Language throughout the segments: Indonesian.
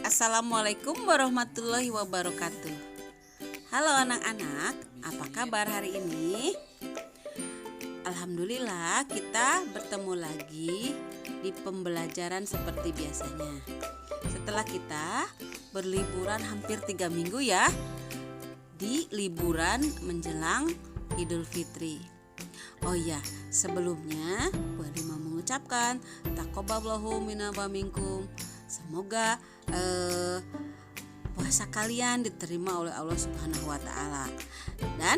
Assalamualaikum warahmatullahi wabarakatuh. Halo anak-anak, apa kabar hari ini? Alhamdulillah kita bertemu lagi di pembelajaran seperti biasanya. Setelah kita berliburan hampir 3 minggu ya, di liburan menjelang Idul Fitri. Oh iya, sebelumnya Bu Rima mengucapkan taqabbalallahu minna wa minkum. Semoga puasa kalian diterima oleh Allah Subhanahu wa taala. Dan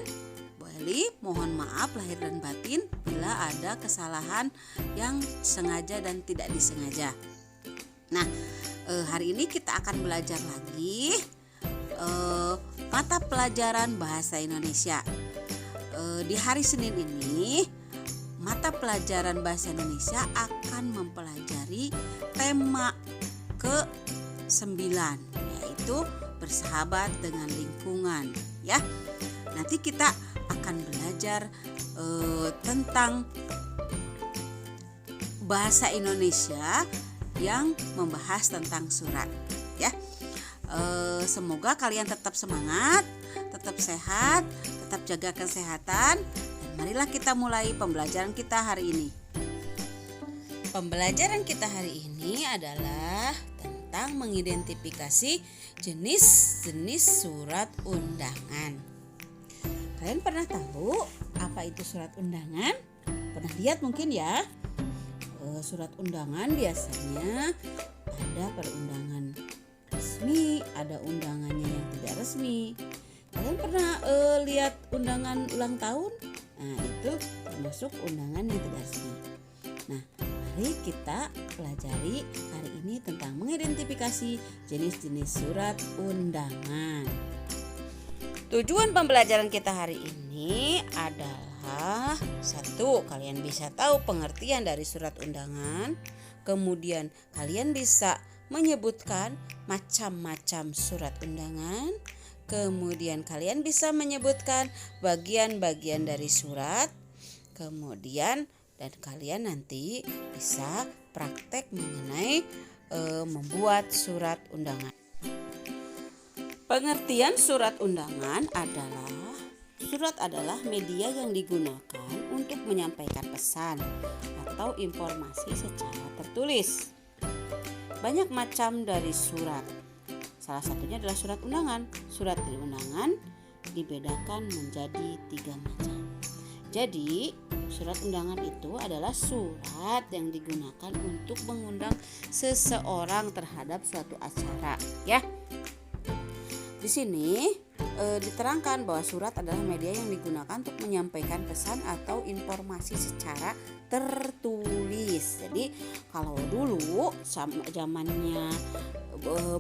Bu Eli mohon maaf lahir dan batin bila ada kesalahan yang sengaja dan tidak disengaja. Nah, hari ini kita akan belajar lagi mata pelajaran bahasa Indonesia. Di hari Senin ini mata pelajaran bahasa Indonesia akan mempelajari tema ke-9, yaitu bersahabat dengan lingkungan ya. Nanti kita akan belajar tentang bahasa Indonesia yang membahas tentang surat ya. Semoga kalian tetap semangat, tetap sehat, tetap jaga kesehatan. Dan marilah kita mulai pembelajaran kita hari ini. Pembelajaran kita hari ini adalah tentang mengidentifikasi jenis-jenis surat undangan. Kalian pernah tahu apa itu surat undangan? Pernah lihat mungkin ya? Surat undangan biasanya ada perundangan resmi, ada undangannya yang tidak resmi. Kalian pernah lihat undangan ulang tahun? Nah, itu termasuk undangan yang tidak resmi. Nah, mari kita pelajari hari ini tentang mengidentifikasi jenis-jenis surat undangan. Tujuan pembelajaran kita hari ini adalah 1. Kalian bisa tahu pengertian dari surat undangan. Kemudian kalian bisa menyebutkan macam-macam surat undangan. Kemudian kalian bisa menyebutkan bagian-bagian dari surat. Kemudian dan kalian nanti bisa praktek mengenai membuat surat undangan. Pengertian surat undangan adalah surat adalah media yang digunakan untuk menyampaikan pesan atau informasi secara tertulis. Banyak macam dari surat. Salah satunya adalah surat undangan. Surat undangan dibedakan menjadi 3 macam. Jadi, surat undangan itu adalah surat yang digunakan untuk mengundang seseorang terhadap suatu acara, ya. Di sini diterangkan bahwa surat adalah media yang digunakan untuk menyampaikan pesan atau informasi secara tertulis. Jadi, kalau dulu zamannya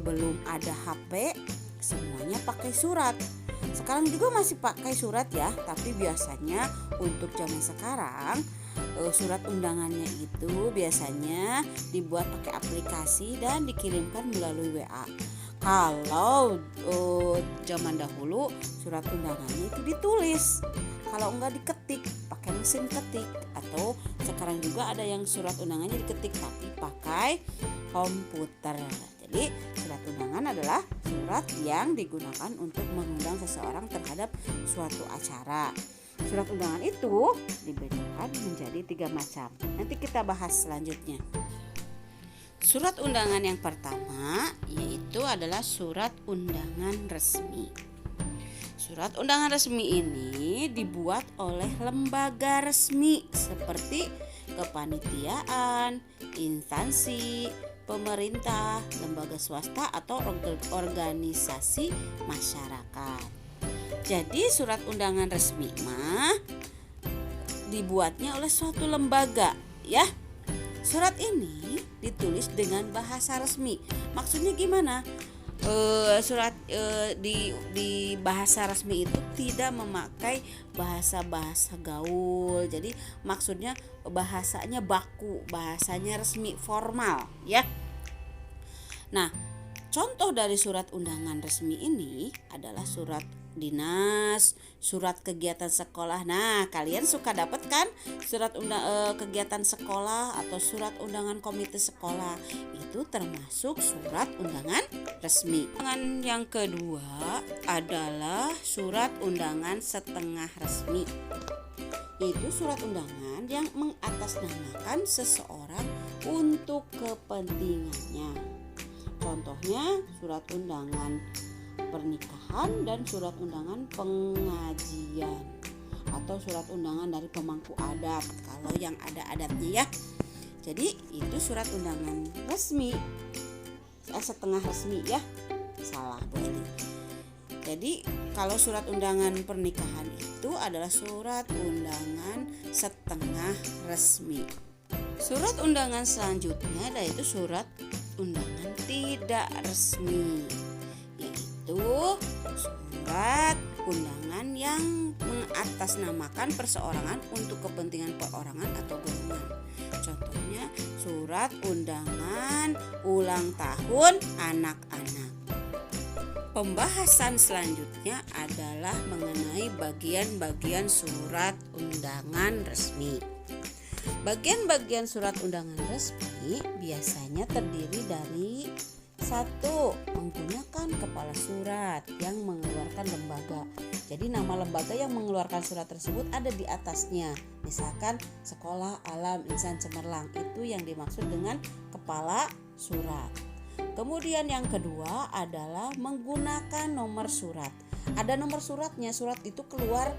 belum ada HP, semuanya pakai surat. Sekarang juga masih pakai surat ya, tapi biasanya untuk zaman sekarang surat undangannya itu biasanya dibuat pakai aplikasi dan dikirimkan melalui WA. Kalau zaman dahulu surat undangannya itu ditulis, kalau enggak diketik pakai mesin ketik, atau sekarang juga ada yang surat undangannya diketik tapi pakai komputer. Jadi surat undangan adalah surat yang digunakan untuk mengundang seseorang terhadap suatu acara. Surat undangan itu dibedakan menjadi 3 macam. Nanti kita bahas selanjutnya. Surat undangan yang pertama yaitu adalah surat undangan resmi. Surat undangan resmi ini dibuat oleh lembaga resmi seperti kepanitiaan, instansi, pemerintah, lembaga swasta atau organisasi masyarakat. Jadi surat undangan resmi mah dibuatnya oleh suatu lembaga ya. Surat ini ditulis dengan bahasa resmi. Maksudnya gimana? Surat di bahasa resmi itu tidak memakai bahasa-bahasa gaul. Jadi maksudnya bahasanya baku, bahasanya resmi, formal ya. Nah, contoh dari surat undangan resmi ini adalah surat dinas, surat kegiatan sekolah. Nah, kalian suka dapat kan surat kegiatan sekolah atau surat undangan komite sekolah? Itu termasuk surat undangan resmi. Undangan yang kedua adalah surat undangan setengah resmi. Itu surat undangan yang mengatasnamakan seseorang untuk kepentingannya. Contohnya surat undangan pernikahan dan surat undangan pengajian atau surat undangan dari pemangku adat kalau yang ada adatnya ya. Jadi itu surat undangan resmi, setengah resmi ya, salah Bu Eli. Jadi kalau surat undangan pernikahan itu adalah surat undangan setengah resmi. Surat undangan selanjutnya yaitu surat undangan tidak resmi, yaitu surat undangan yang mengatasnamakan perseorangan untuk kepentingan perorangan atau golongan. Contohnya surat undangan ulang tahun anak-anak. Pembahasan selanjutnya adalah mengenai bagian-bagian surat undangan resmi. Bagian-bagian surat undangan resmi biasanya terdiri dari 1. Menggunakan kepala surat yang mengeluarkan lembaga. Jadi nama lembaga yang mengeluarkan surat tersebut ada di atasnya. Misalkan Sekolah Alam Insan Cemerlang, itu yang dimaksud dengan kepala surat. Kemudian yang kedua adalah menggunakan nomor surat. Ada nomor suratnya, surat itu keluar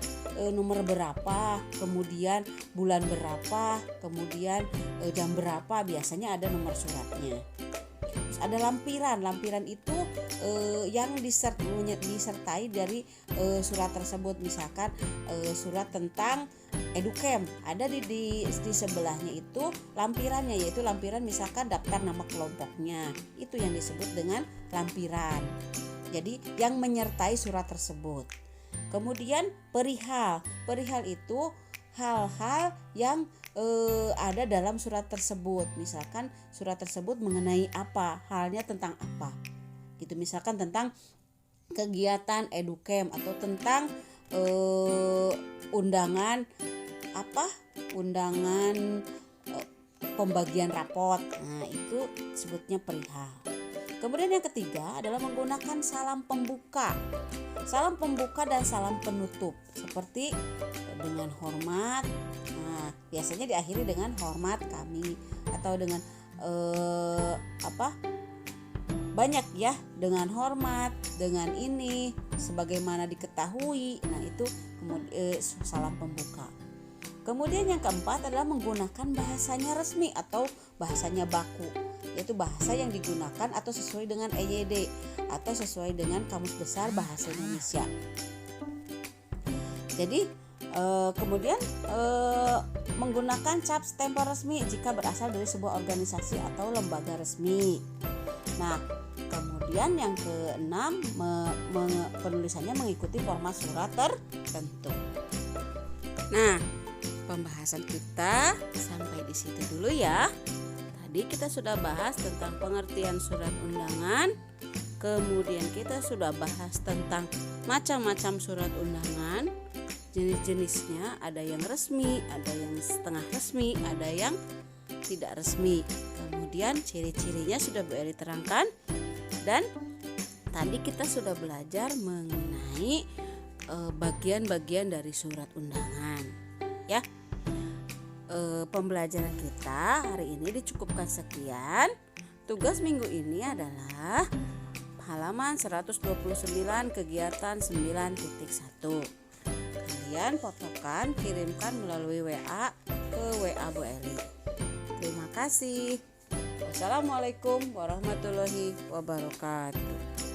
nomor berapa, kemudian bulan berapa, kemudian jam berapa, biasanya ada nomor suratnya. Terus ada lampiran itu yang disertai dari surat tersebut. Misalkan surat tentang Educamp, ada di sebelahnya itu lampirannya, yaitu lampiran misalkan daftar nama kelompoknya, itu yang disebut dengan lampiran. Jadi yang menyertai surat tersebut. Kemudian perihal itu hal-hal yang ada dalam surat tersebut. Misalkan surat tersebut mengenai apa, halnya tentang apa. Gitu, misalkan tentang kegiatan Educamp atau tentang undangan pembagian rapot. Nah, itu sebutnya perihal. Kemudian yang ketiga adalah menggunakan salam pembuka. Salam pembuka dan salam penutup seperti dengan hormat. Nah, biasanya diakhiri dengan hormat kami atau dengan banyak ya, dengan hormat, dengan ini sebagaimana diketahui. Nah, itu salam pembuka. Kemudian yang keempat adalah menggunakan bahasanya resmi atau bahasanya baku, yaitu bahasa yang digunakan atau sesuai dengan EYD atau sesuai dengan Kamus Besar Bahasa Indonesia. Jadi kemudian menggunakan cap stempel resmi jika berasal dari sebuah organisasi atau lembaga resmi. Nah, kemudian yang keenam, penulisannya mengikuti format surat tertentu. Nah, pembahasan kita sampai di situ dulu ya. Tadi kita sudah bahas tentang pengertian surat undangan. Kemudian kita sudah bahas tentang macam-macam surat undangan. Jenis-jenisnya ada yang resmi, ada yang setengah resmi, ada yang tidak resmi. Kemudian ciri-cirinya sudah Bu Eli terangkan. Dan tadi kita sudah belajar mengenai bagian-bagian dari surat undangan. Ya. Pembelajaran kita hari ini dicukupkan sekian. Tugas minggu ini adalah halaman 129 kegiatan 9.1. Kalian fotokan, kirimkan melalui WA ke WA Bu Eli. Terima kasih. Wassalamualaikum warahmatullahi wabarakatuh.